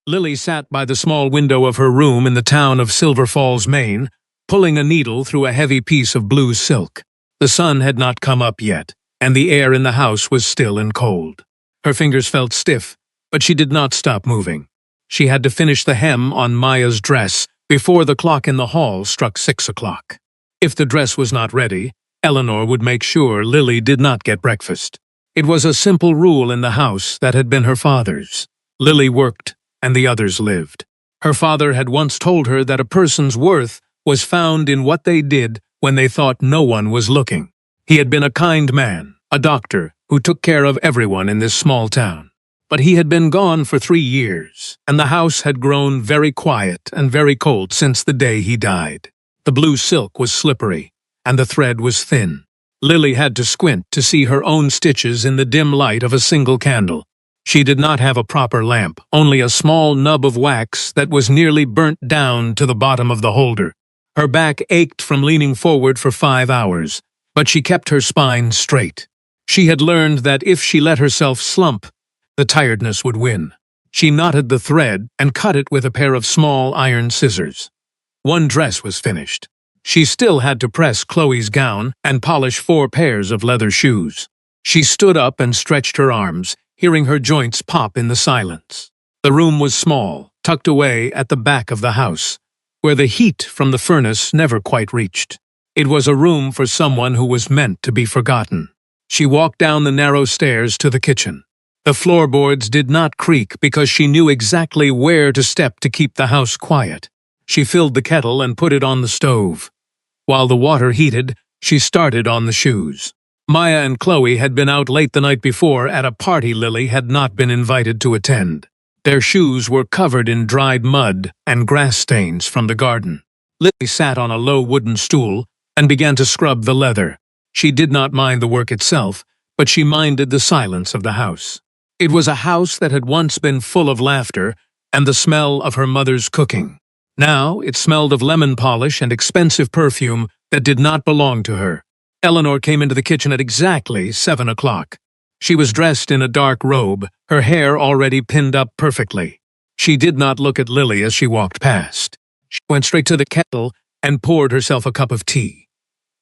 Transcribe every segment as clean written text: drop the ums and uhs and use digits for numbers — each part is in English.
Lily sat by the small window of her room in the town of Silver Falls, Maine, pulling a needle through a heavy piece of blue silk. The sun had not come up yet, and the air in the house was still and cold. Her fingers felt stiff, but she did not stop moving. She had to finish the hem on Maya's dress before the clock in the hall struck 6 o'clock. If the dress was not ready, Eleanor would make sure Lily did not get breakfast. It was a simple rule in the house that had been her father's. Lily worked, and the others lived. Her father had once told her that a person's worth was found in what they did when they thought no one was looking. He had been a kind man, a doctor, who took care of everyone in this small town. But he had been gone for 3 years, and the house had grown very quiet and very cold since the day he died. The blue silk was slippery, and the thread was thin. Lily had to squint to see her own stitches in the dim light of a single candle. She did not have a proper lamp, only a small nub of wax that was nearly burnt down to the bottom of the holder. Her back ached from leaning forward for 5 hours, but she kept her spine straight. She had learned that if she let herself slump, the tiredness would win. She knotted the thread and cut it with a pair of small iron scissors. One dress was finished. She still had to press Chloe's gown and polish 4 pairs of leather shoes. She stood up and stretched her arms, hearing her joints pop in the silence. The room was small, tucked away at the back of the house, where the heat from the furnace never quite reached. It was a room for someone who was meant to be forgotten. She walked down the narrow stairs to the kitchen. The floorboards did not creak because she knew exactly where to step to keep the house quiet. She filled the kettle and put it on the stove. While the water heated, she started on the shoes. Maya and Chloe had been out late the night before at a party Lily had not been invited to attend. Their shoes were covered in dried mud and grass stains from the garden. Lily sat on a low wooden stool and began to scrub the leather. She did not mind the work itself, but she minded the silence of the house. It was a house that had once been full of laughter and the smell of her mother's cooking. Now it smelled of lemon polish and expensive perfume that did not belong to her. Eleanor came into the kitchen at exactly 7 o'clock. She was dressed in a dark robe, her hair already pinned up perfectly. She did not look at Lily as she walked past. She went straight to the kettle and poured herself a cup of tea.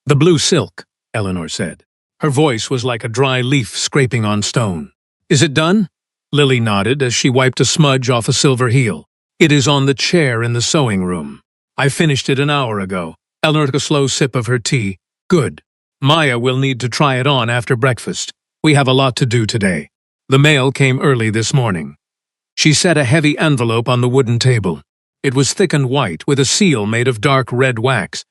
"The blue silk," Eleanor said. Her voice was like a dry leaf scraping on stone. "Is it done?" Lily nodded as she wiped a smudge off a silver heel. "It is on the chair in the sewing room. I finished it an hour ago." Eleanor took a slow sip of her tea. "Good. Maya will need to try it on after breakfast. We have a lot to do today." The mail came early this morning. She set a heavy envelope on the wooden table. It was thick and white, with a seal made of dark red wax.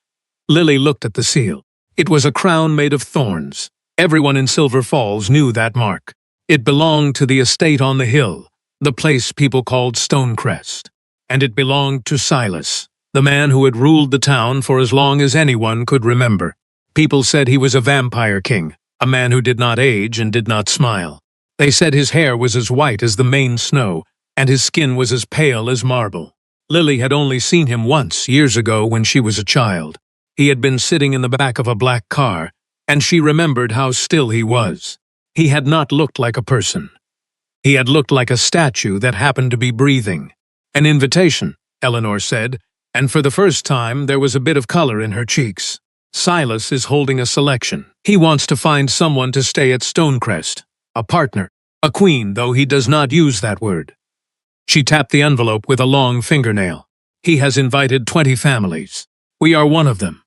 Lily looked at the seal. It was a crown made of thorns. Everyone in Silver Falls knew that mark. It belonged to the estate on the hill, the place people called Stonecrest. And it belonged to Silas, the man who had ruled the town for as long as anyone could remember. People said he was a vampire king, a man who did not age and did not smile. They said his hair was as white as the Maine snow, and his skin was as pale as marble. Lily had only seen him once, years ago, when she was a child. He had been sitting in the back of a black car, and she remembered how still he was. He had not looked like a person. He had looked like a statue that happened to be breathing. "An invitation," Eleanor said, and for the first time there was a bit of color in her cheeks. "Silas is holding a selection. He wants to find someone to stay at Stonecrest. A partner. A queen, though he does not use that word." She tapped the envelope with a long fingernail. "He has invited 20 families. We are one of them."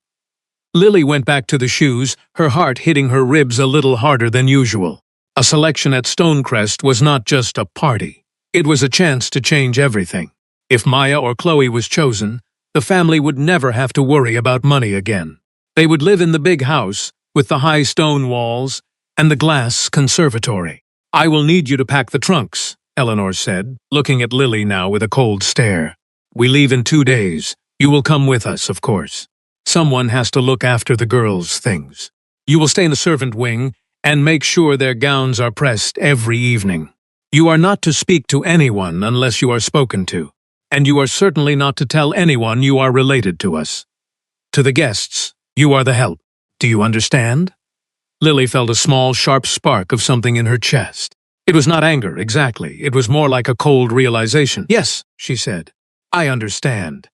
Lily went back to the shoes, her heart hitting her ribs a little harder than usual. A selection at Stonecrest was not just a party. It was a chance to change everything. If Maya or Chloe was chosen, the family would never have to worry about money again. They would live in the big house, with the high stone walls and the glass conservatory. "I will need you to pack the trunks," Eleanor said, looking at Lily now with a cold stare. "We leave in 2 days. You will come with us, of course. Someone has to look after the girls' things. You will stay in the servant wing and make sure their gowns are pressed every evening. You are not to speak to anyone unless you are spoken to, and you are certainly not to tell anyone you are related to us. To the guests, you are the help. Do you understand?" Lily felt a small, sharp spark of something in her chest. It was not anger, exactly. It was more like a cold realization. Yes, she said. I understand.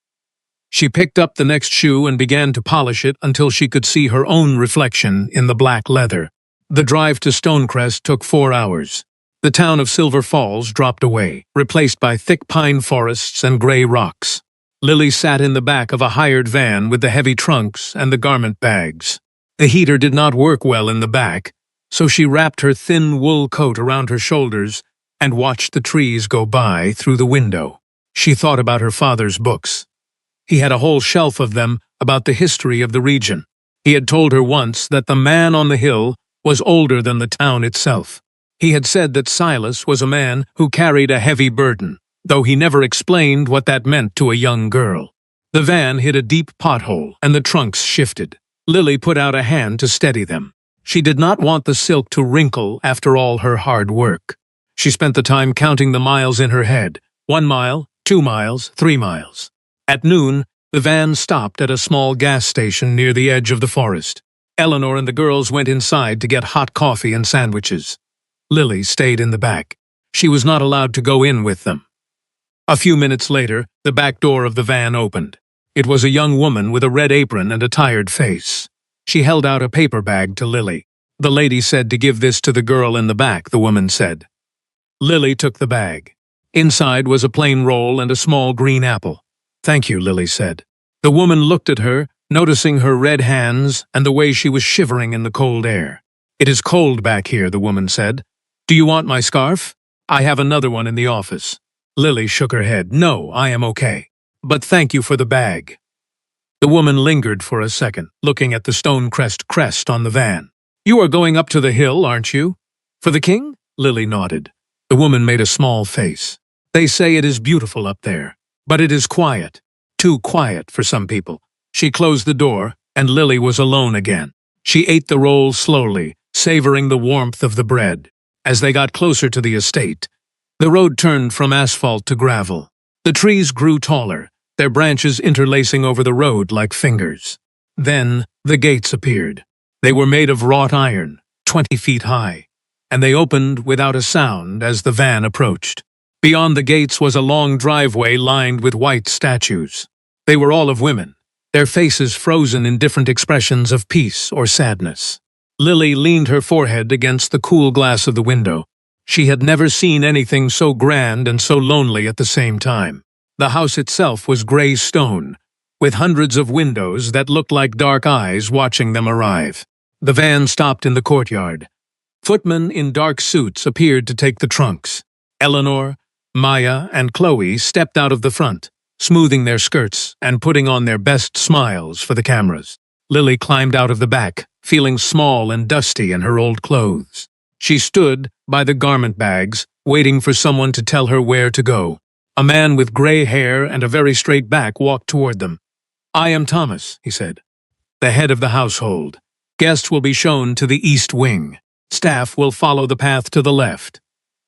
She picked up the next shoe and began to polish it until she could see her own reflection in the black leather. The drive to Stonecrest took 4 hours. The town of Silver Falls dropped away, replaced by thick pine forests and gray rocks. Lily sat in the back of a hired van with the heavy trunks and the garment bags. The heater did not work well in the back, so she wrapped her thin wool coat around her shoulders and watched the trees go by through the window. She thought about her father's books. He had a whole shelf of them about the history of the region. He had told her once that the man on the hill was older than the town itself. He had said that Silas was a man who carried a heavy burden, though he never explained what that meant to a young girl. The van hit a deep pothole, and the trunks shifted. Lily put out a hand to steady them. She did not want the silk to wrinkle after all her hard work. She spent the time counting the miles in her head. 1 mile, 2 miles, 3 miles. At noon, the van stopped at a small gas station near the edge of the forest. Eleanor and the girls went inside to get hot coffee and sandwiches. Lily stayed in the back. She was not allowed to go in with them. A few minutes later, the back door of the van opened. It was a young woman with a red apron and a tired face. She held out a paper bag to Lily. The lady said to give this to the girl in the back, the woman said. Lily took the bag. Inside was a plain roll and a small green apple. Thank you, Lily said. The woman looked at her, noticing her red hands and the way she was shivering in the cold air. It is cold back here, the woman said. Do you want my scarf? I have another one in the office. Lily shook her head. No, I am okay. But thank you for the bag. The woman lingered for a second, looking at the Stonecrest crest on the van. You are going up to the hill, aren't you? For the king? Lily nodded. The woman made a small face. They say it is beautiful up there. But it is quiet. Too quiet for some people. She closed the door, and Lily was alone again. She ate the roll slowly, savoring the warmth of the bread. As they got closer to the estate, the road turned from asphalt to gravel. The trees grew taller, their branches interlacing over the road like fingers. Then the gates appeared. They were made of wrought iron, 20 feet high, and they opened without a sound as the van approached. Beyond the gates was a long driveway lined with white statues. They were all of women, their faces frozen in different expressions of peace or sadness. Lily leaned her forehead against the cool glass of the window. She had never seen anything so grand and so lonely at the same time. The house itself was gray stone, with hundreds of windows that looked like dark eyes watching them arrive. The van stopped in the courtyard. Footmen in dark suits appeared to take the trunks. Eleanor, Maya, and Chloe stepped out of the front, smoothing their skirts and putting on their best smiles for the cameras. Lily climbed out of the back, feeling small and dusty in her old clothes. She stood by the garment bags, waiting for someone to tell her where to go. A man with gray hair and a very straight back walked toward them. I am Thomas, he said, the head of the household. Guests will be shown to the east wing. Staff will follow the path to the left.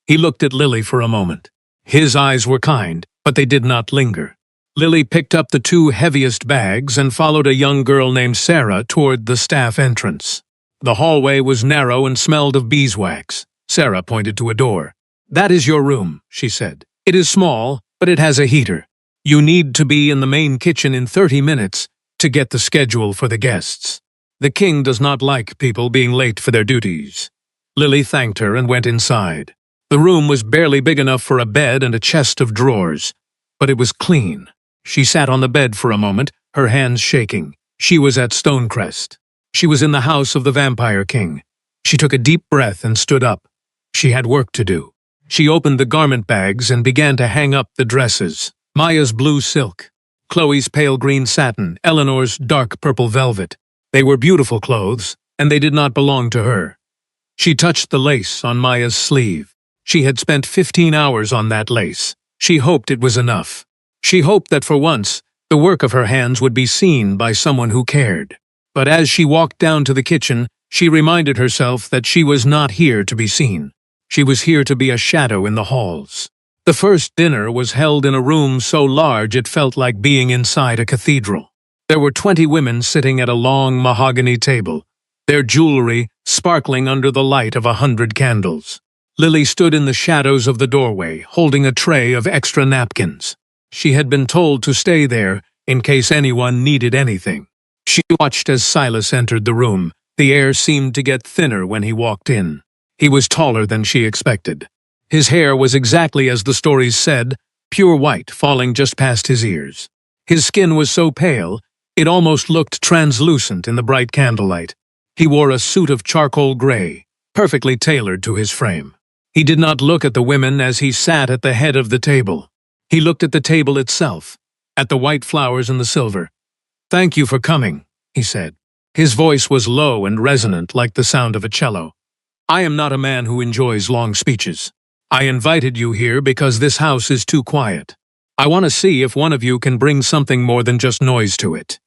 He looked at Lily for a moment. His eyes were kind, but they did not linger. Lily picked up the 2 heaviest bags and followed a young girl named Sarah toward the staff entrance. The hallway was narrow and smelled of beeswax. Sarah pointed to a door. That is your room, she said. It is small, but it has a heater. You need to be in the main kitchen in 30 minutes to get the schedule for the guests. The king does not like people being late for their duties. Lily thanked her and went inside. The room was barely big enough for a bed and a chest of drawers, but it was clean. She sat on the bed for a moment, her hands shaking. She was at Stonecrest. She was in the house of the Vampire King. She took a deep breath and stood up. She had work to do. She opened the garment bags and began to hang up the dresses. Maya's blue silk, Chloe's pale green satin, Eleanor's dark purple velvet. They were beautiful clothes, and they did not belong to her. She touched the lace on Maya's sleeve. She had spent 15 hours on that lace. She hoped it was enough. She hoped that for once, the work of her hands would be seen by someone who cared. But as she walked down to the kitchen, she reminded herself that she was not here to be seen. She was here to be a shadow in the halls. The first dinner was held in a room so large it felt like being inside a cathedral. There were 20 women sitting at a long mahogany table, their jewelry sparkling under the light of 100 candles. Lily stood in the shadows of the doorway, holding a tray of extra napkins. She had been told to stay there in case anyone needed anything. She watched as Silas entered the room. The air seemed to get thinner when he walked in. He was taller than she expected. His hair was exactly as the stories said, pure white, falling just past his ears. His skin was so pale, it almost looked translucent in the bright candlelight. He wore a suit of charcoal gray, perfectly tailored to his frame. He did not look at the women as he sat at the head of the table. He looked at the table itself, at the white flowers and the silver. "Thank you for coming," he said. His voice was low and resonant like the sound of a cello. "I am not a man who enjoys long speeches. I invited you here because this house is too quiet. I want to see if one of you can bring something more than just noise to it."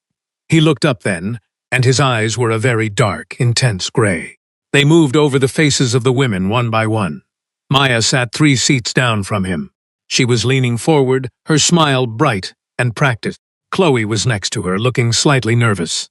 He looked up then, and his eyes were a very dark, intense gray. They moved over the faces of the women one by one. Maya sat 3 seats down from him. She was leaning forward, her smile bright and practiced. Chloe was next to her, looking slightly nervous.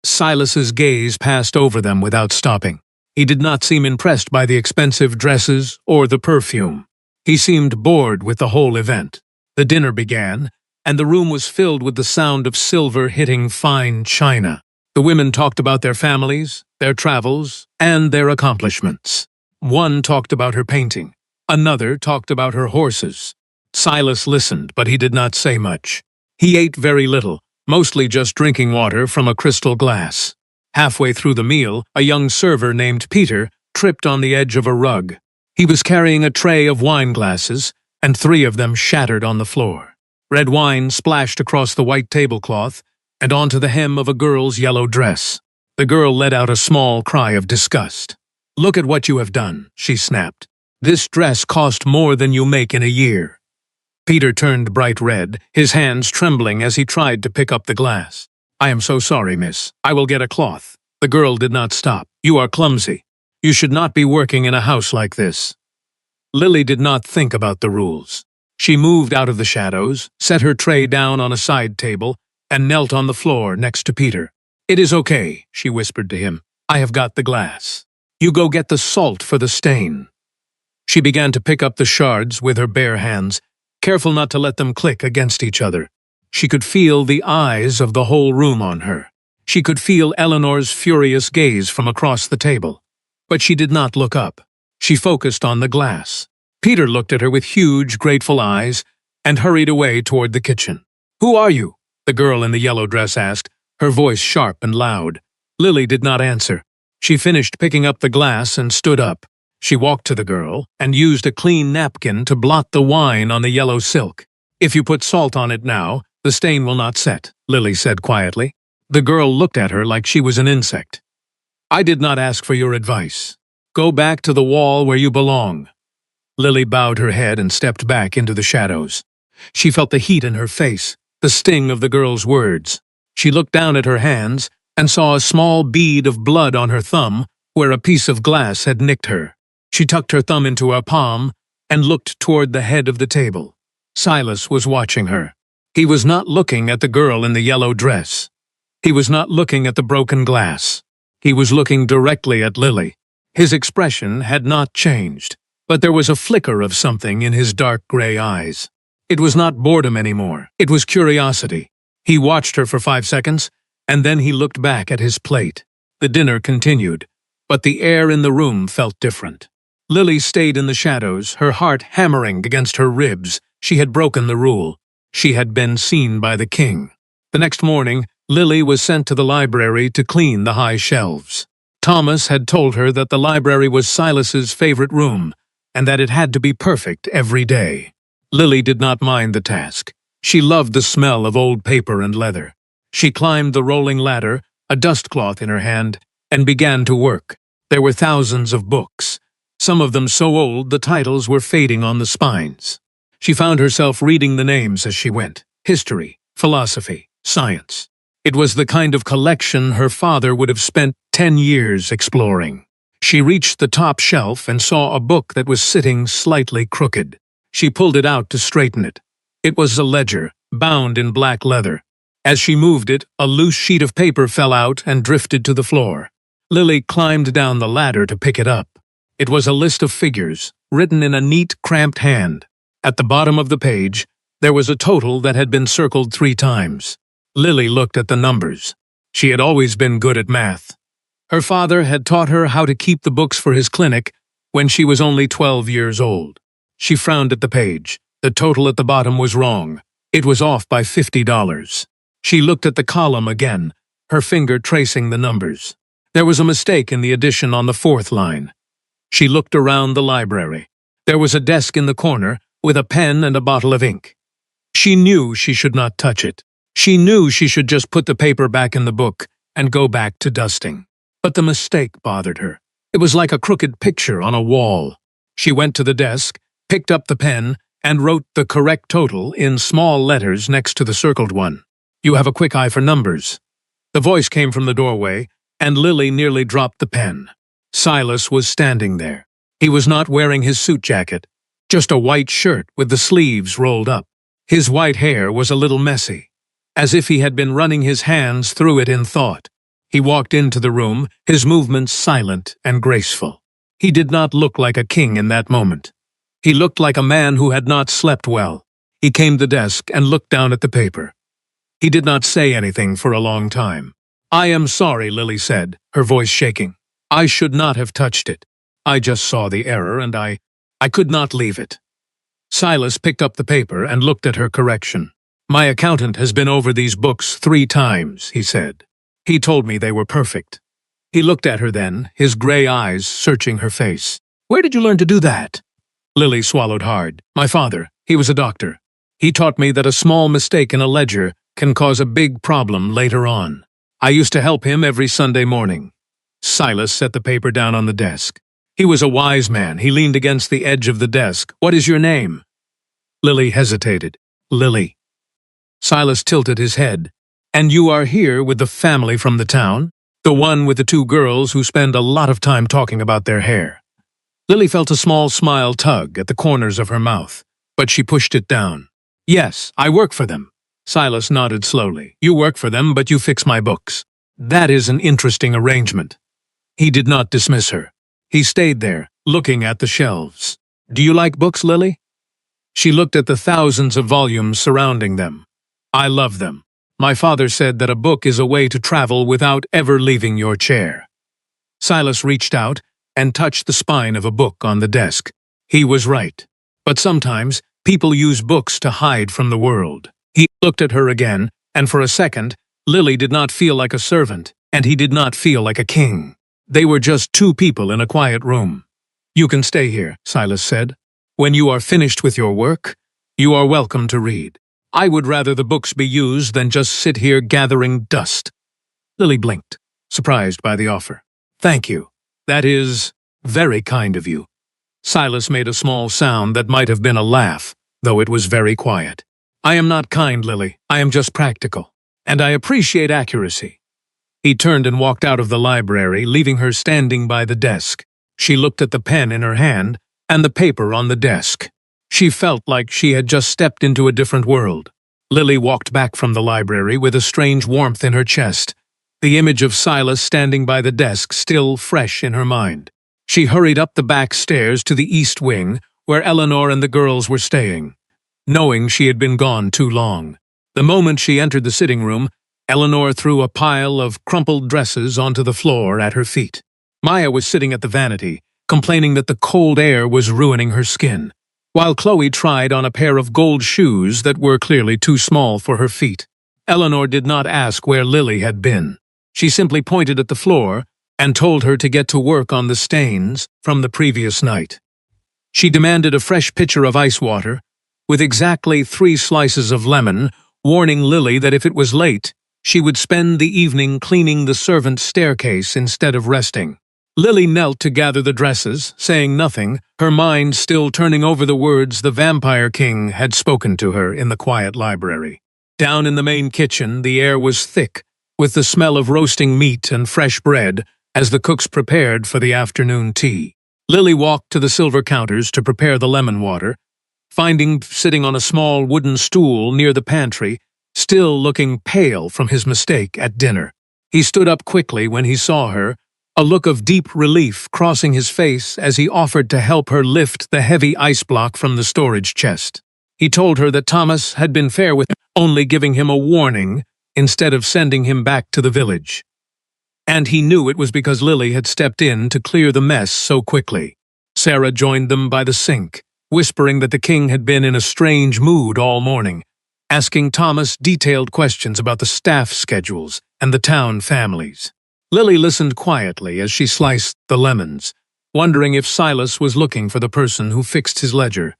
Silas's gaze passed over them without stopping. He did not seem impressed by the expensive dresses or the perfume. He seemed bored with the whole event. The dinner began, and the room was filled with the sound of silver hitting fine china. The women talked about their families, their travels, and their accomplishments. One talked about her painting. Another talked about her horses. Silas listened, but he did not say much. He ate very little, mostly just drinking water from a crystal glass. Halfway through the meal, a young server named Peter tripped on the edge of a rug. He was carrying a tray of wine glasses, and 3 of them shattered on the floor. Red wine splashed across the white tablecloth and onto the hem of a girl's yellow dress. The girl let out a small cry of disgust. "Look at what you have done," she snapped. "This dress cost more than you make in a year." Peter turned bright red, his hands trembling as he tried to pick up the glass. "I am so sorry, miss. I will get a cloth." The girl did not stop. "You are clumsy. You should not be working in a house like this." Lily did not think about the rules. She moved out of the shadows, set her tray down on a side table, and knelt on the floor next to Peter. "It is okay," she whispered to him. "I have got the glass. You go get the salt for the stain." She began to pick up the shards with her bare hands, careful not to let them click against each other. She could feel the eyes of the whole room on her. She could feel Eleanor's furious gaze from across the table. But she did not look up. She focused on the glass. Peter looked at her with huge, grateful eyes and hurried away toward the kitchen. "Who are you?" the girl in the yellow dress asked, her voice sharp and loud. Lily did not answer. She finished picking up the glass and stood up. She walked to the girl and used a clean napkin to blot the wine on the yellow silk. "If you put salt on it now, the stain will not set," Lily said quietly. The girl looked at her like she was an insect. "I did not ask for your advice. Go back to the wall where you belong." Lily bowed her head and stepped back into the shadows. She felt the heat in her face, the sting of the girl's words. She looked down at her hands and saw a small bead of blood on her thumb where a piece of glass had nicked her. She tucked her thumb into her palm and looked toward the head of the table. Silas was watching her. He was not looking at the girl in the yellow dress. He was not looking at the broken glass. He was looking directly at Lily. His expression had not changed, but there was a flicker of something in his dark gray eyes. It was not boredom anymore. It was curiosity. He watched her for 5 seconds, and then he looked back at his plate. The dinner continued, but the air in the room felt different. Lily stayed in the shadows, her heart hammering against her ribs. She had broken the rule. She had been seen by the king. The next morning, Lily was sent to the library to clean the high shelves. Thomas had told her that the library was Silas's favorite room, and that it had to be perfect every day. Lily did not mind the task. She loved the smell of old paper and leather. She climbed the rolling ladder, a dustcloth in her hand, and began to work. There were thousands of books, some of them so old the titles were fading on the spines. She found herself reading the names as she went: history, philosophy, science. It was the kind of collection her father would have spent 10 years exploring. She reached the top shelf and saw a book that was sitting slightly crooked. She pulled it out to straighten it. It was a ledger, bound in black leather. As she moved it, a loose sheet of paper fell out and drifted to the floor. Lily climbed down the ladder to pick it up. It was a list of figures, written in a neat, cramped hand. At the bottom of the page, there was a total that had been circled 3 times. Lily looked at the numbers. She had always been good at math. Her father had taught her how to keep the books for his clinic when she was only 12 years old. She frowned at the page. The total at the bottom was wrong. It was off by $50. She looked at the column again, her finger tracing the numbers. There was a mistake in the addition on the 4th line. She looked around the library. There was a desk in the corner with a pen and a bottle of ink. She knew she should not touch it. She knew she should just put the paper back in the book and go back to dusting. But the mistake bothered her. It was like a crooked picture on a wall. She went to the desk, picked up the pen, and wrote the correct total in small letters next to the circled one. "You have a quick eye for numbers." The voice came from the doorway, and Lily nearly dropped the pen. Silas was standing there. He was not wearing his suit jacket, just a white shirt with the sleeves rolled up. His white hair was a little messy, as if he had been running his hands through it in thought. He walked into the room, his movements silent and graceful. He did not look like a king in that moment. He looked like a man who had not slept well. He came to the desk and looked down at the paper. He did not say anything for a long time. "I am sorry," Lily said, her voice shaking. "I should not have touched it. I just saw the error and I could not leave it." Silas picked up the paper and looked at her correction. "My accountant has been over these books 3 times, he said. He told me they were perfect." He looked at her then, his gray eyes searching her face. "Where did you learn to do that?" Lily swallowed hard. "My father, he was a doctor. He taught me that a small mistake in a ledger can cause a big problem later on. I used to help him every Sunday morning." Silas set the paper down on the desk. He was a wise man. He leaned against the edge of the desk. "What is your name?" Lily hesitated. "Lily." Silas tilted his head. "And you are here with the family from the town? The one with the 2 girls who spend a lot of time talking about their hair?" Lily felt a small smile tug at the corners of her mouth, but she pushed it down. "Yes, I work for them." Silas nodded slowly. "You work for them, but you fix my books. That is an interesting arrangement." He did not dismiss her. He stayed there, looking at the shelves. "Do you like books, Lily?" She looked at the thousands of volumes surrounding them. "I love them. My father said that a book is a way to travel without ever leaving your chair." Silas reached out and touched the spine of a book on the desk. He was right. But sometimes people use books to hide from the world. He looked at her again, and for a second, Lily did not feel like a servant, and he did not feel like a king. They were just 2 people in a quiet room. "You can stay here," Silas said. "When you are finished with your work, you are welcome to read. I would rather the books be used than just sit here gathering dust." Lily blinked, surprised by the offer. "Thank you. That is very kind of you." Silas made a small sound that might have been a laugh, though it was very quiet. "I am not kind, Lily. I am just practical. And I appreciate accuracy." He turned and walked out of the library, leaving her standing by the desk. She looked at the pen in her hand and the paper on the desk. She felt like she had just stepped into a different world. Lily walked back from the library with a strange warmth in her chest, the image of Silas standing by the desk still fresh in her mind. She hurried up the back stairs to the east wing, where Eleanor and the girls were staying, knowing she had been gone too long. The moment she entered the sitting room, Eleanor threw a pile of crumpled dresses onto the floor at her feet. Maya was sitting at the vanity, complaining that the cold air was ruining her skin, while Chloe tried on a pair of gold shoes that were clearly too small for her feet. Eleanor did not ask where Lily had been. She simply pointed at the floor and told her to get to work on the stains from the previous night. She demanded a fresh pitcher of ice water, with exactly 3 slices of lemon, warning Lily that if it was late, she would spend the evening cleaning the servants' staircase instead of resting. Lily knelt to gather the dresses, saying nothing, her mind still turning over the words the Vampire King had spoken to her in the quiet library. Down in the main kitchen, the air was thick, with the smell of roasting meat and fresh bread as the cooks prepared for the afternoon tea. Lily walked to the silver counters to prepare the lemon water, finding sitting on a small wooden stool near the pantry, still looking pale from his mistake at dinner. He stood up quickly when he saw her, a look of deep relief crossing his face as he offered to help her lift the heavy ice block from the storage chest. He told her that Thomas had been fair with him, only giving him a warning instead of sending him back to the village. And he knew it was because Lily had stepped in to clear the mess so quickly. Sarah joined them by the sink, whispering that the king had been in a strange mood all morning, asking Thomas detailed questions about the staff schedules and the town families. Lily listened quietly as she sliced the lemons, wondering if Silas was looking for the person who fixed his ledger,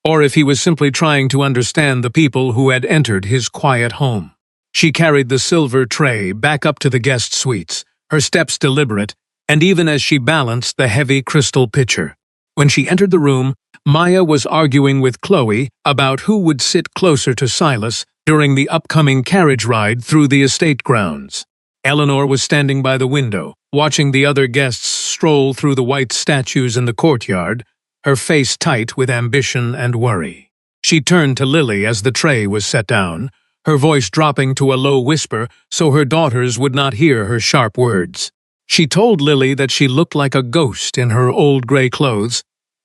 or if he was simply trying to understand the people who had entered his quiet home. She carried the silver tray back up to the guest suites, her steps deliberate, and even as she balanced the heavy crystal pitcher. When she entered the room, Maya was arguing with Chloe about who would sit closer to Silas during the upcoming carriage ride through the estate grounds. Eleanor was standing by the window, watching the other guests stroll through the white statues in the courtyard, her face tight with ambition and worry. She turned to Lily as the tray was set down, her voice dropping to a low whisper so her daughters would not hear her sharp words. She told Lily that she looked like a ghost in her old gray clothes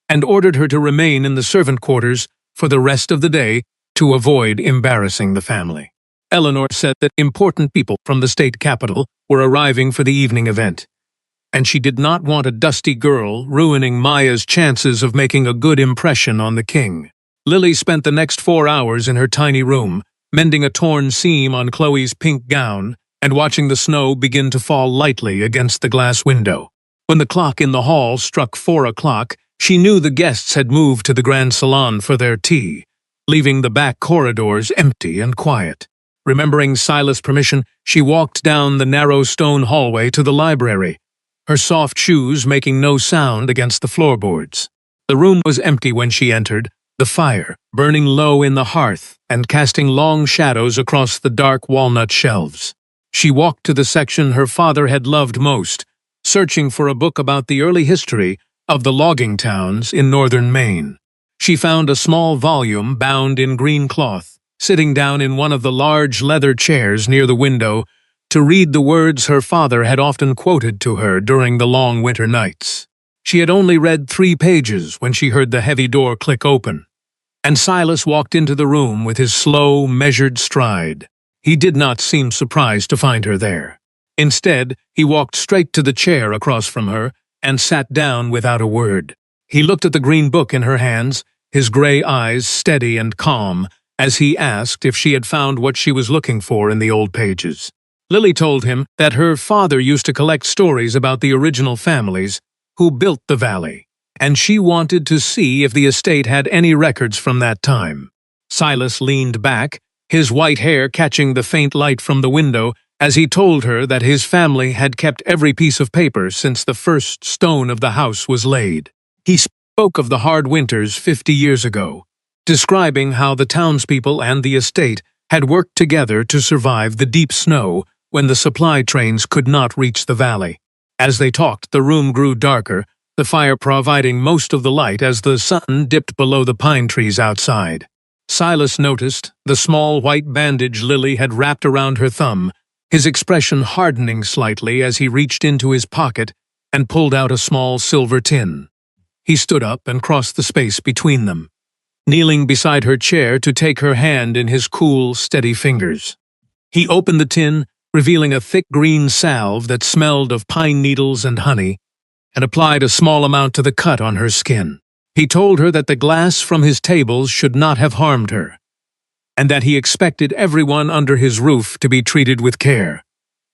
and ordered her to remain in the servant quarters for the rest of the day to avoid embarrassing the family. Eleanor said that important people from the state capital were arriving for the evening event, and she did not want a dusty girl ruining Maya's chances of making a good impression on the king. Lily spent the next 4 hours in her tiny room, mending a torn seam on Chloe's pink gown and watching the snow begin to fall lightly against the glass window. When the clock in the hall struck 4 o'clock, she knew the guests had moved to the grand salon for their tea, leaving the back corridors empty and quiet. Remembering Silas' permission, she walked down the narrow stone hallway to the library, her soft shoes making no sound against the floorboards. The room was empty when she entered, the fire burning low in the hearth and casting long shadows across the dark walnut shelves. She walked to the section her father had loved most, searching for a book about the early history of the logging towns in northern Maine. She found a small volume bound in green cloth, sitting down in one of the large leather chairs near the window to read the words her father had often quoted to her during the long winter nights. She had only read 3 pages when she heard the heavy door click open, and Silas walked into the room with his slow, measured stride. He did not seem surprised to find her there. Instead, he walked straight to the chair across from her and sat down without a word. He looked at the green book in her hands, his gray eyes steady and calm, as he asked if she had found what she was looking for in the old pages. Lily told him that her father used to collect stories about the original families who built the valley, and she wanted to see if the estate had any records from that time. Silas leaned back, his white hair catching the faint light from the window as he told her that his family had kept every piece of paper since the first stone of the house was laid. He spoke of the hard winters 50 years ago, describing how the townspeople and the estate had worked together to survive the deep snow when the supply trains could not reach the valley. As they talked, the room grew darker, the fire providing most of the light as the sun dipped below the pine trees outside. Silas noticed the small white bandage Lily had wrapped around her thumb, his expression hardening slightly as he reached into his pocket and pulled out a small silver tin. He stood up and crossed the space between them, kneeling beside her chair to take her hand in his cool, steady fingers. He opened the tin, revealing a thick green salve that smelled of pine needles and honey, and applied a small amount to the cut on her skin. He told her that the glass from his tables should not have harmed her, and that he expected everyone under his roof to be treated with care,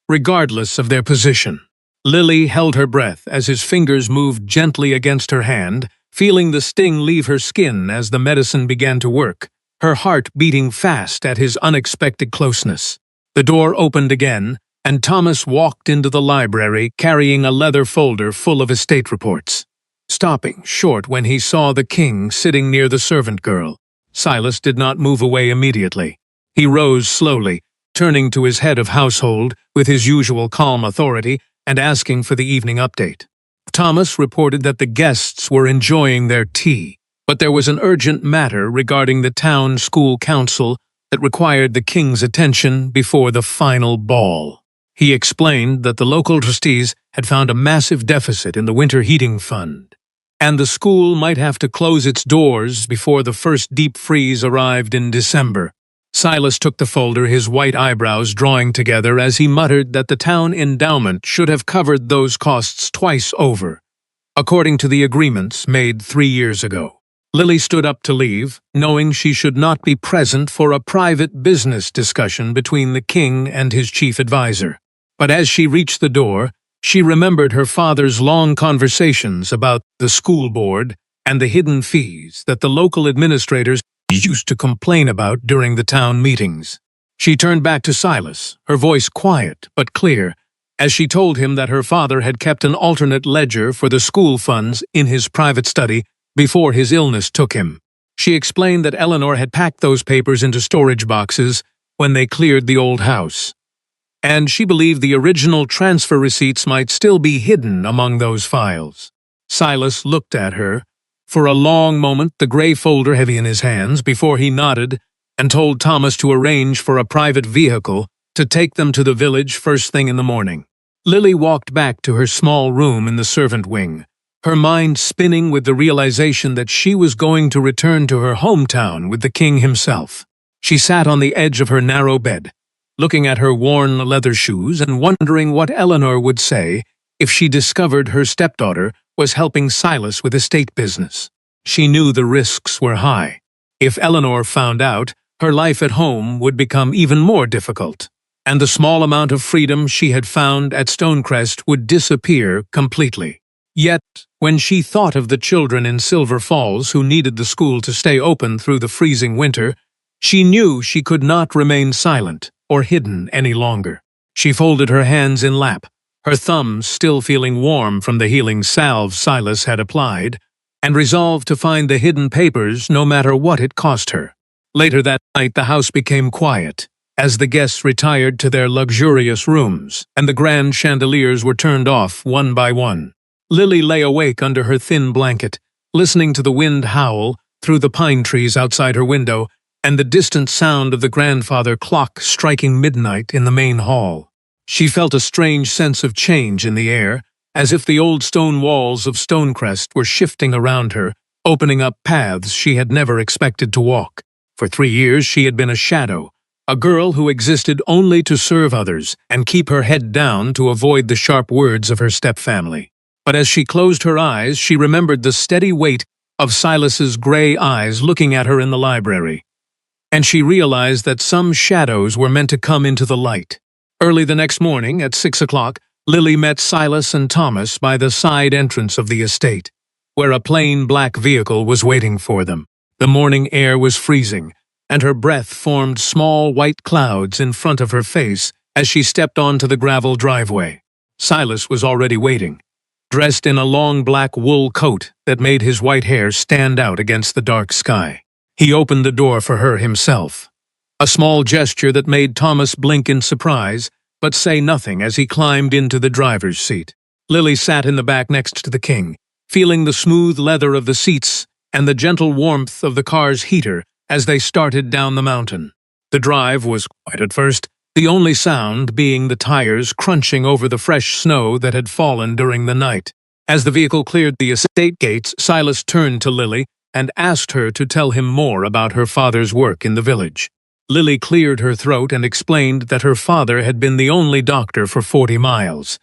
regardless of their position. Lily held her breath as his fingers moved gently against her hand, feeling the sting leave her skin as the medicine began to work, her heart beating fast at his unexpected closeness. The door opened again, and Thomas walked into the library carrying a leather folder full of estate reports, stopping short when he saw the king sitting near the servant girl. Silas did not move away immediately. He rose slowly, turning to his head of household with his usual calm authority and asking for the evening update. Thomas reported that the guests were enjoying their tea, but there was an urgent matter regarding the town school council that required the king's attention before the final ball. He explained that the local trustees had found a massive deficit in the winter heating fund, and the school might have to close its doors before the first deep freeze arrived in December. Silas took the folder, his white eyebrows drawing together as he muttered that the town endowment should have covered those costs twice over, according to the agreements made 3 years ago. Lily stood up to leave, knowing she should not be present for a private business discussion between the king and his chief advisor. But as she reached the door, she remembered her father's long conversations about the school board and the hidden fees that the local administrators used to complain about during the town meetings. She turned back to Silas, her voice quiet but clear, as she told him that her father had kept an alternate ledger for the school funds in his private study before his illness took him. She explained that Eleanor had packed those papers into storage boxes when they cleared the old house, and she believed the original transfer receipts might still be hidden among those files. Silas looked at her for a long moment, the gray folder heavy in his hands, before he nodded and told Thomas to arrange for a private vehicle to take them to the village first thing in the morning. Lily walked back to her small room in the servant wing, her mind spinning with the realization that she was going to return to her hometown with the king himself. She sat on the edge of her narrow bed, looking at her worn leather shoes and wondering what Eleanor would say if she discovered her stepdaughter was helping Silas with estate business. She knew the risks were high. If Eleanor found out, her life at home would become even more difficult, and the small amount of freedom she had found at Stonecrest would disappear completely. Yet, when she thought of the children in Silver Falls who needed the school to stay open through the freezing winter, she knew she could not remain silent or hidden any longer. She folded her hands in lap, her thumbs still feeling warm from the healing salve Silas had applied, and resolved to find the hidden papers no matter what it cost her. Later that night the house became quiet, as the guests retired to their luxurious rooms, and the grand chandeliers were turned off one by one. Lily lay awake under her thin blanket, listening to the wind howl through the pine trees outside her window and the distant sound of the grandfather clock striking midnight in the main hall. She felt a strange sense of change in the air, as if the old stone walls of Stonecrest were shifting around her, opening up paths she had never expected to walk. For 3 years she had been a shadow, a girl who existed only to serve others and keep her head down to avoid the sharp words of her stepfamily. But as she closed her eyes, she remembered the steady weight of Silas's gray eyes looking at her in the library, and she realized that some shadows were meant to come into the light. Early the next morning, at 6 o'clock, Lily met Silas and Thomas by the side entrance of the estate, where a plain black vehicle was waiting for them. The morning air was freezing, and her breath formed small white clouds in front of her face as she stepped onto the gravel driveway. Silas was already waiting, dressed in a long black wool coat that made his white hair stand out against the dark sky. He opened the door for her himself, a small gesture that made Thomas blink in surprise, but say nothing as he climbed into the driver's seat. Lily sat in the back next to the king, feeling the smooth leather of the seats and the gentle warmth of the car's heater as they started down the mountain. The drive was quiet at first, the only sound being the tires crunching over the fresh snow that had fallen during the night. As the vehicle cleared the estate gates, Silas turned to Lily and asked her to tell him more about her father's work in the village. Lily cleared her throat and explained that her father had been the only doctor for 40 miles,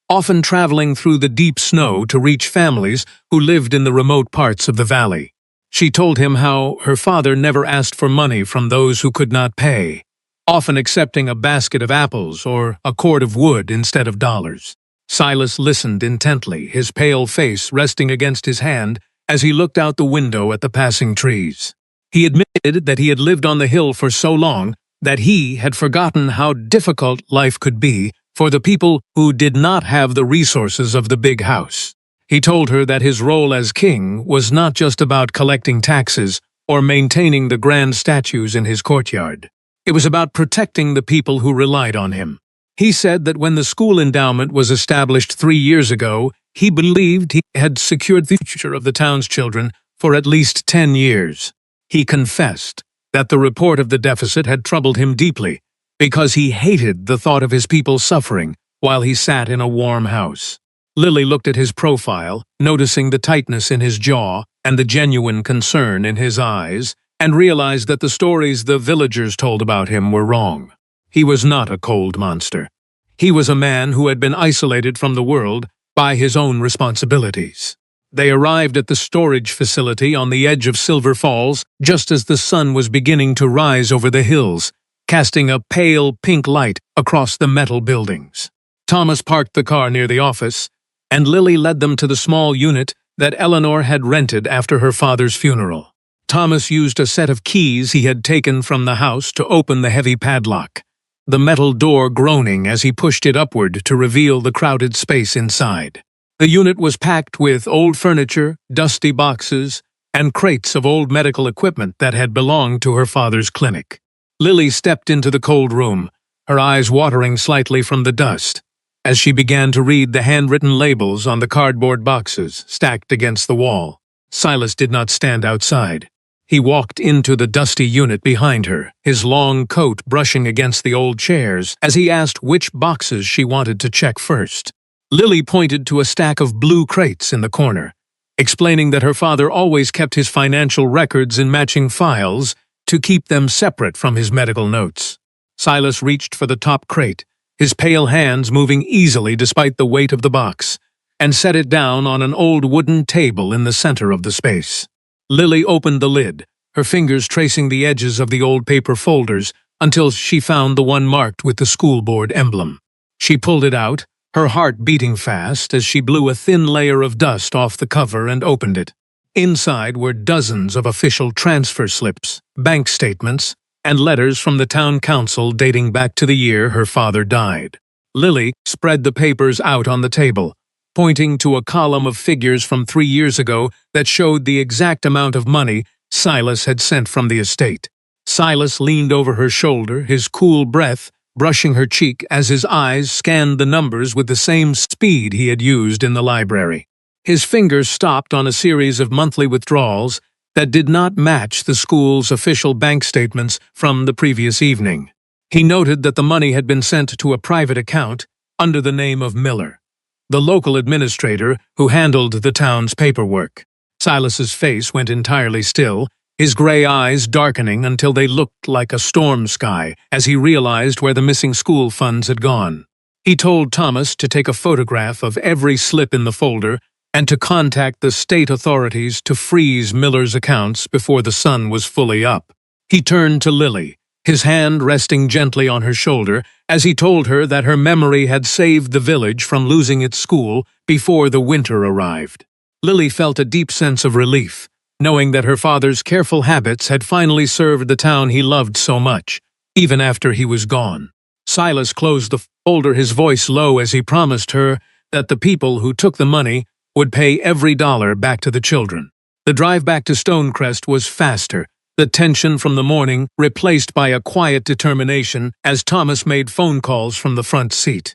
often traveling through the deep snow to reach families who lived in the remote parts of the valley. She told him how her father never asked for money from those who could not pay, often accepting a basket of apples or a cord of wood instead of dollars. Silas listened intently, his pale face resting against his hand as he looked out the window at the passing trees. He admitted that he had lived on the hill for so long that he had forgotten how difficult life could be for the people who did not have the resources of the big house. He told her that his role as king was not just about collecting taxes or maintaining the grand statues in his courtyard. It was about protecting the people who relied on him. He said that when the school endowment was established 3 years ago, he believed he had secured the future of the town's children for at least 10 years. He confessed that the report of the deficit had troubled him deeply, because he hated the thought of his people suffering while he sat in a warm house. Lily looked at his profile, noticing the tightness in his jaw and the genuine concern in his eyes, and realized that the stories the villagers told about him were wrong. He was not a cold monster. He was a man who had been isolated from the world by his own responsibilities. They arrived at the storage facility on the edge of Silver Falls just as the sun was beginning to rise over the hills, casting a pale pink light across the metal buildings. Thomas parked the car near the office, and Lily led them to the small unit that Eleanor had rented after her father's funeral. Thomas used a set of keys he had taken from the house to open the heavy padlock, the metal door groaning as he pushed it upward to reveal the crowded space inside. The unit was packed with old furniture, dusty boxes, and crates of old medical equipment that had belonged to her father's clinic. Lily stepped into the cold room, her eyes watering slightly from the dust, as she began to read the handwritten labels on the cardboard boxes stacked against the wall. Silas did not stand outside. He walked into the dusty unit behind her, his long coat brushing against the old chairs, as he asked which boxes she wanted to check first. Lily pointed to a stack of blue crates in the corner, explaining that her father always kept his financial records in matching files to keep them separate from his medical notes. Silas reached for the top crate, his pale hands moving easily despite the weight of the box, and set it down on an old wooden table in the center of the space. Lily opened the lid, her fingers tracing the edges of the old paper folders until she found the one marked with the school board emblem. She pulled it out, her heart beating fast as she blew a thin layer of dust off the cover and opened it. Inside were dozens of official transfer slips, bank statements, and letters from the town council dating back to the year her father died. Lily spread the papers out on the table, pointing to a column of figures from 3 years ago that showed the exact amount of money Silas had sent from the estate. Silas leaned over her shoulder, his cool breath brushing her cheek as his eyes scanned the numbers with the same speed he had used in the library. His fingers stopped on a series of monthly withdrawals that did not match the school's official bank statements from the previous evening. He noted that the money had been sent to a private account under the name of Miller, the local administrator who handled the town's paperwork. Silas's face went entirely still, his gray eyes darkening until they looked like a storm sky as he realized where the missing school funds had gone. He told Thomas to take a photograph of every slip in the folder and to contact the state authorities to freeze Miller's accounts before the sun was fully up. He turned to Lily, his hand resting gently on her shoulder as he told her that her memory had saved the village from losing its school before the winter arrived. Lily felt a deep sense of relief, knowing that her father's careful habits had finally served the town he loved so much, even after he was gone. Silas closed the folder, his voice low as he promised her that the people who took the money would pay every dollar back to the children. The drive back to Stonecrest was faster, the tension from the morning replaced by a quiet determination as Thomas made phone calls from the front seat.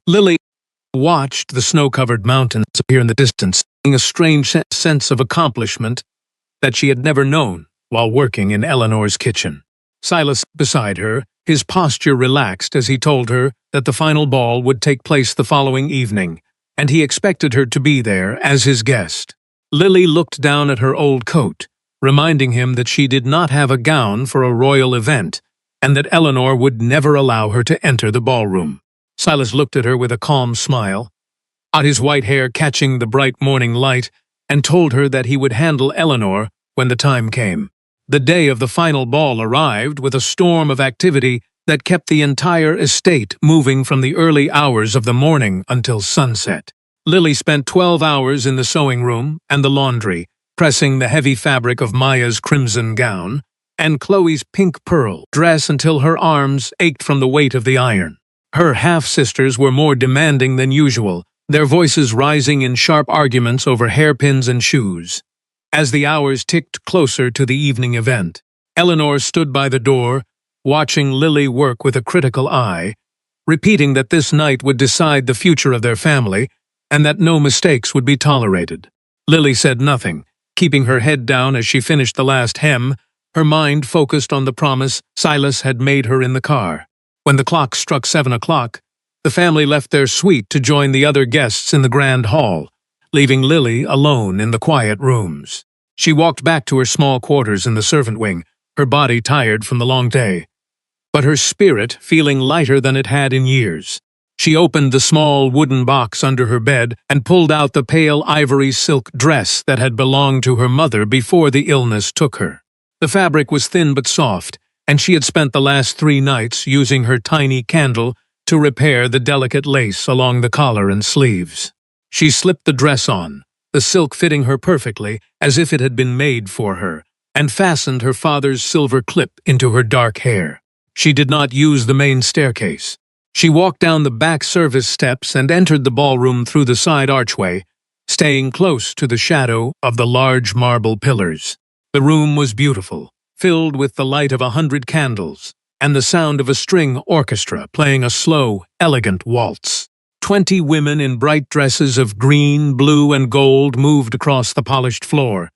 Lily watched the snow-covered mountains appear in the distance, feeling a strange sense of accomplishment that she had never known while working in Eleanor's kitchen. Silas beside her, his posture relaxed as he told her that the final ball would take place the following evening, and he expected her to be there as his guest. Lily looked down at her old coat, reminding him that she did not have a gown for a royal event, and that Eleanor would never allow her to enter the ballroom. Silas looked at her with a calm smile, his white hair catching the bright morning light, and told her that he would handle Eleanor when the time came. The day of the final ball arrived with a storm of activity that kept the entire estate moving from the early hours of the morning until sunset. Lily spent 12 hours in the sewing room and the laundry, pressing the heavy fabric of Maya's crimson gown and Chloe's pink pearl dress until her arms ached from the weight of the iron. Her half-sisters were more demanding than usual, their voices rising in sharp arguments over hairpins and shoes. As the hours ticked closer to the evening event, Eleanor stood by the door, watching Lily work with a critical eye, repeating that this night would decide the future of their family and that no mistakes would be tolerated. Lily said nothing, keeping her head down as she finished the last hem, her mind focused on the promise Silas had made her in the car. When the clock struck 7 o'clock, the family left their suite to join the other guests in the grand hall, leaving Lily alone in the quiet rooms. She walked back to her small quarters in the servant wing, her body tired from the long day, but her spirit feeling lighter than it had in years. She opened the small wooden box under her bed and pulled out the pale ivory silk dress that had belonged to her mother before the illness took her. The fabric was thin but soft, and she had spent the last 3 nights using her tiny candle to repair the delicate lace along the collar and sleeves. She slipped the dress on, the silk fitting her perfectly as if it had been made for her, and fastened her father's silver clip into her dark hair. She did not use the main staircase. She walked down the back service steps and entered the ballroom through the side archway, staying close to the shadow of the large marble pillars. The room was beautiful, filled with the light of 100 candles, and the sound of a string orchestra playing a slow, elegant waltz. 20 women in bright dresses of green, blue, and gold moved across the polished floor,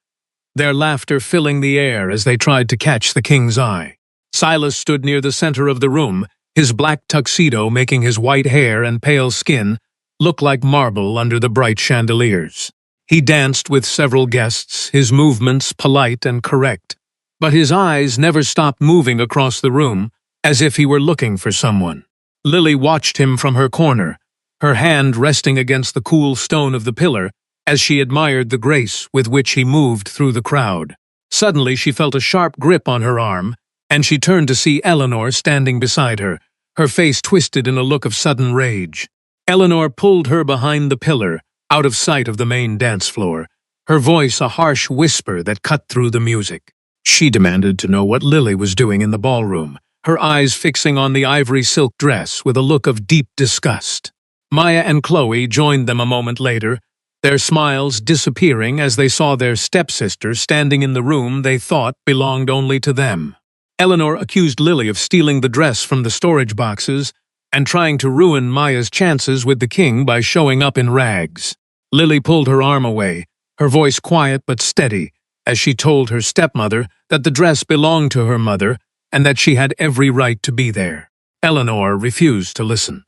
their laughter filling the air as they tried to catch the king's eye. Silas stood near the center of the room, his black tuxedo making his white hair and pale skin look like marble under the bright chandeliers. He danced with several guests, his movements polite and correct, but his eyes never stopped moving across the room, as if he were looking for someone. Lily watched him from her corner, her hand resting against the cool stone of the pillar, as she admired the grace with which he moved through the crowd. Suddenly she felt a sharp grip on her arm, and she turned to see Eleanor standing beside her, her face twisted in a look of sudden rage. Eleanor pulled her behind the pillar, out of sight of the main dance floor, her voice a harsh whisper that cut through the music. She demanded to know what Lily was doing in the ballroom, her eyes fixing on the ivory silk dress with a look of deep disgust. Maya and Chloe joined them a moment later, their smiles disappearing as they saw their stepsisters standing in the room they thought belonged only to them. Eleanor accused Lily of stealing the dress from the storage boxes and trying to ruin Maya's chances with the king by showing up in rags. Lily pulled her arm away, her voice quiet but steady, as she told her stepmother that the dress belonged to her mother and that she had every right to be there. Eleanor refused to listen,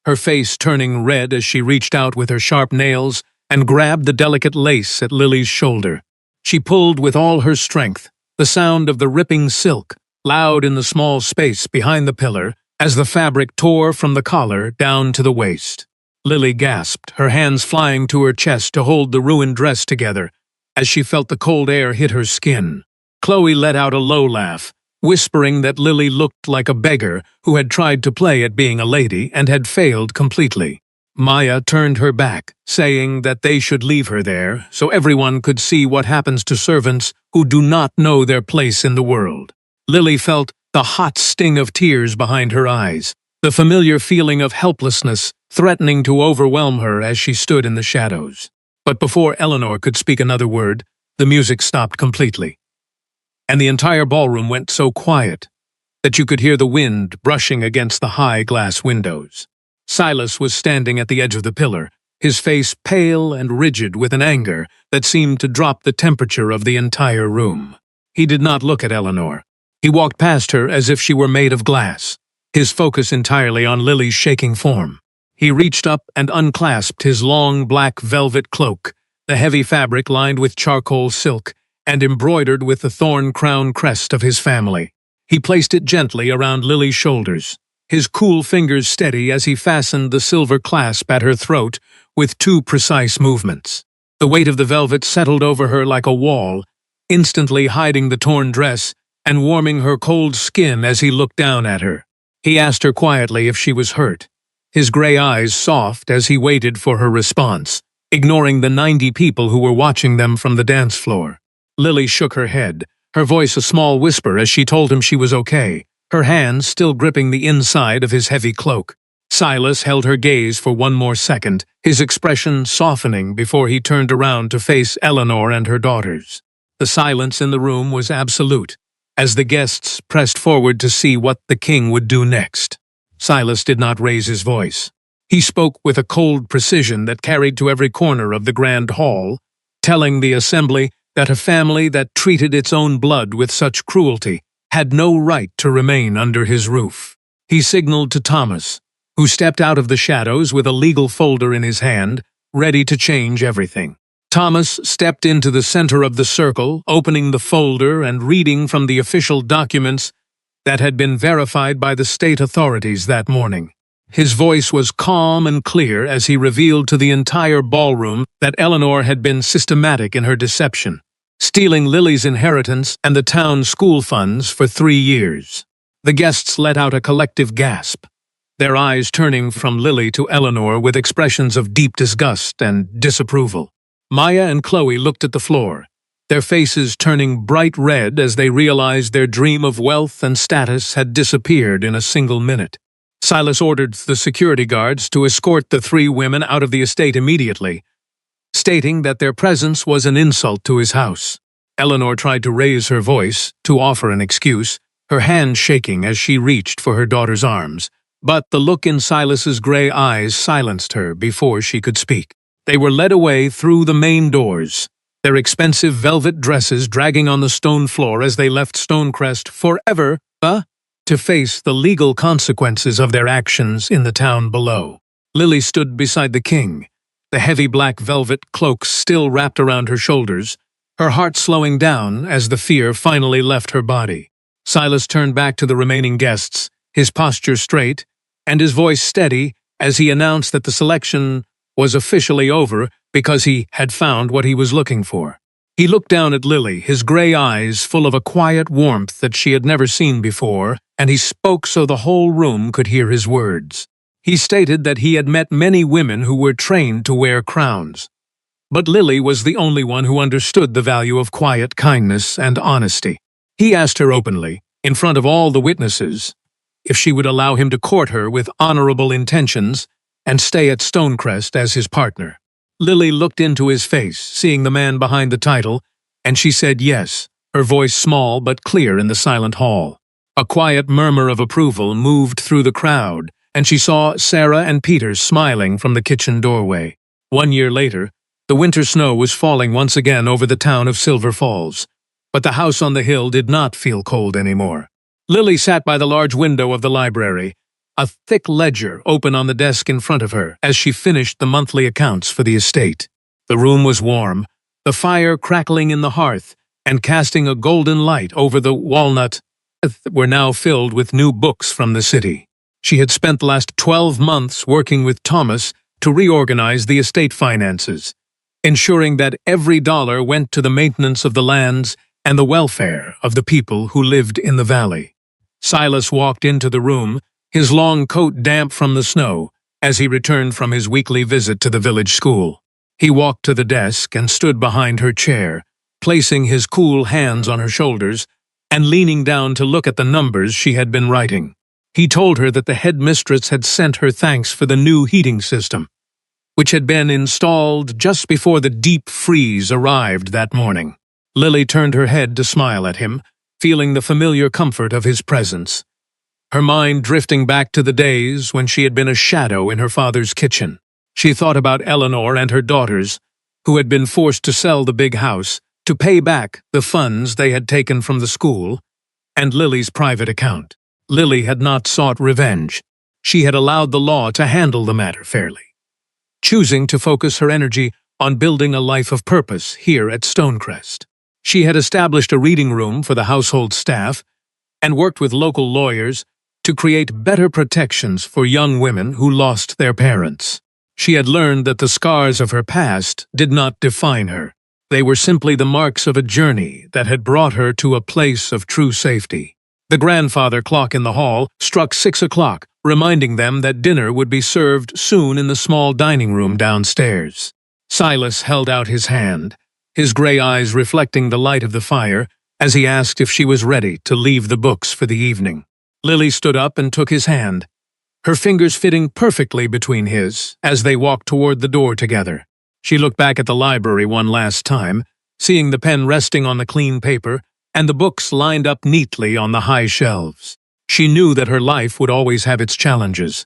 her face turning red as she reached out with her sharp nails and grabbed the delicate lace at Lily's shoulder. She pulled with all her strength, the sound of the ripping silk, loud in the small space behind the pillar, as the fabric tore from the collar down to the waist. Lily gasped, her hands flying to her chest to hold the ruined dress together, as she felt the cold air hit her skin. Chloe let out a low laugh, whispering that Lily looked like a beggar who had tried to play at being a lady and had failed completely. Maya turned her back, saying that they should leave her there so everyone could see what happens to servants who do not know their place in the world. Lily felt the hot sting of tears behind her eyes, the familiar feeling of helplessness threatening to overwhelm her as she stood in the shadows. But before Eleanor could speak another word, the music stopped completely, and the entire ballroom went so quiet that you could hear the wind brushing against the high glass windows. Silas was standing at the edge of the pillar, his face pale and rigid with an anger that seemed to drop the temperature of the entire room. He did not look at Eleanor. He walked past her as if she were made of glass, his focus entirely on Lily's shaking form. He reached up and unclasped his long black velvet cloak, the heavy fabric lined with charcoal silk and embroidered with the thorn crown crest of his family. He placed it gently around Lily's shoulders, his cool fingers steady as he fastened the silver clasp at her throat with 2 precise movements. The weight of the velvet settled over her like a wall, instantly hiding the torn dress and warming her cold skin as he looked down at her. He asked her quietly if she was hurt, his gray eyes soft as he waited for her response, ignoring the 90 people who were watching them from the dance floor. Lily shook her head, her voice a small whisper as she told him she was okay, her hands still gripping the inside of his heavy cloak. Silas held her gaze for 1 more second, his expression softening before he turned around to face Eleanor and her daughters. The silence in the room was absolute, as the guests pressed forward to see what the king would do next. Silas did not raise his voice. He spoke with a cold precision that carried to every corner of the grand hall, telling the assembly that a family that treated its own blood with such cruelty had no right to remain under his roof. He signaled to Thomas, who stepped out of the shadows with a legal folder in his hand, ready to change everything. Thomas stepped into the center of the circle, opening the folder and reading from the official documents that had been verified by the state authorities that morning. His voice was calm and clear as he revealed to the entire ballroom that Eleanor had been systematic in her deception, stealing Lily's inheritance and the town school funds for 3 years. The guests let out a collective gasp, their eyes turning from Lily to Eleanor with expressions of deep disgust and disapproval. Maya and Chloe looked at the floor, their faces turning bright red as they realized their dream of wealth and status had disappeared in a single minute. Silas ordered the security guards to escort the 3 women out of the estate immediately, stating that their presence was an insult to his house. Eleanor tried to raise her voice, to offer an excuse, her hand shaking as she reached for her daughter's arms, but the look in Silas's gray eyes silenced her before she could speak. They were led away through the main doors, their expensive velvet dresses dragging on the stone floor as they left Stonecrest forever, to face the legal consequences of their actions in the town below. Lily stood beside the king, the heavy black velvet cloak still wrapped around her shoulders, her heart slowing down as the fear finally left her body. Silas turned back to the remaining guests, his posture straight, and his voice steady as he announced that the selection was officially over because he had found what he was looking for. He looked down at Lily, his gray eyes full of a quiet warmth that she had never seen before, and he spoke so the whole room could hear his words. He stated that he had met many women who were trained to wear crowns, but Lily was the only one who understood the value of quiet kindness and honesty. He asked her openly, in front of all the witnesses, if she would allow him to court her with honorable intentions and stay at Stonecrest as his partner. Lily looked into his face, seeing the man behind the title, and she said yes, her voice small but clear in the silent hall. A quiet murmur of approval moved through the crowd, and she saw Sarah and Peter smiling from the kitchen doorway. 1 year later, the winter snow was falling once again over the town of Silver Falls, but the house on the hill did not feel cold anymore. Lily sat by the large window of the library, a thick ledger open on the desk in front of her as she finished the monthly accounts for the estate. The room was warm, the fire crackling in the hearth and casting a golden light over the walnut were now filled with new books from the city. She had spent the last 12 months working with Thomas to reorganize the estate finances, ensuring that every dollar went to the maintenance of the lands and the welfare of the people who lived in the valley. Silas walked into the room, his long coat damp from the snow, as he returned from his weekly visit to the village school. He walked to the desk and stood behind her chair, placing his cool hands on her shoulders and leaning down to look at the numbers she had been writing. He told her that the headmistress had sent her thanks for the new heating system, which had been installed just before the deep freeze arrived that morning. Lily turned her head to smile at him, feeling the familiar comfort of his presence, her mind drifting back to the days when she had been a shadow in her father's kitchen. She thought about Eleanor and her daughters, who had been forced to sell the big house to pay back the funds they had taken from the school, and Lily's private account. Lily had not sought revenge. She had allowed the law to handle the matter fairly, choosing to focus her energy on building a life of purpose here at Stonecrest. She had established a reading room for the household staff and worked with local lawyers to create better protections for young women who lost their parents. She had learned that the scars of her past did not define her. They were simply the marks of a journey that had brought her to a place of true safety. The grandfather clock in the hall struck 6 o'clock, reminding them that dinner would be served soon in the small dining room downstairs. Silas held out his hand, his gray eyes reflecting the light of the fire, as he asked if she was ready to leave the books for the evening. Lily stood up and took his hand, her fingers fitting perfectly between his as they walked toward the door together. She looked back at the library one last time, seeing the pen resting on the clean paper and the books lined up neatly on the high shelves. She knew that her life would always have its challenges,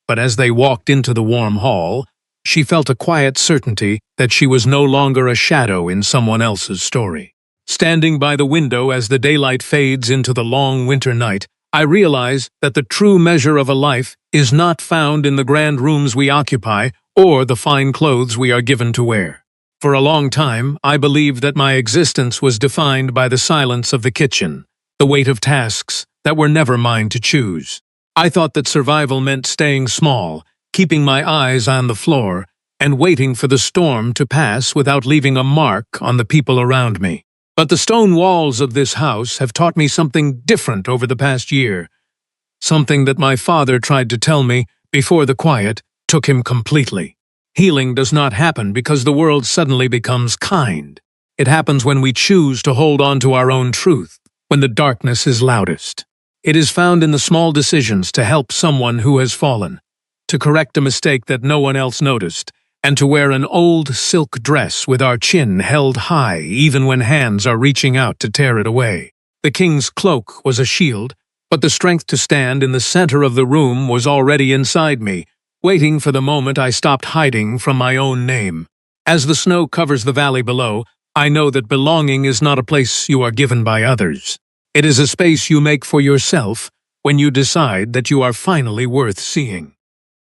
but as they walked into the warm hall, she felt a quiet certainty that she was no longer a shadow in someone else's story. Standing by the window as the daylight fades into the long winter night, I realize that the true measure of a life is not found in the grand rooms we occupy or the fine clothes we are given to wear. For a long time, I believed that my existence was defined by the silence of the kitchen, the weight of tasks that were never mine to choose. I thought that survival meant staying small, keeping my eyes on the floor, and waiting for the storm to pass without leaving a mark on the people around me. But the stone walls of this house have taught me something different over the past year, something that my father tried to tell me before the quiet took him completely. Healing does not happen because the world suddenly becomes kind. It happens when we choose to hold on to our own truth, when the darkness is loudest. It is found in the small decisions to help someone who has fallen, to correct a mistake that no one else noticed, and to wear an old silk dress with our chin held high even when hands are reaching out to tear it away. The king's cloak was a shield, but the strength to stand in the center of the room was already inside me, waiting for the moment I stopped hiding from my own name. As the snow covers the valley below, I know that belonging is not a place you are given by others. It is a space you make for yourself when you decide that you are finally worth seeing.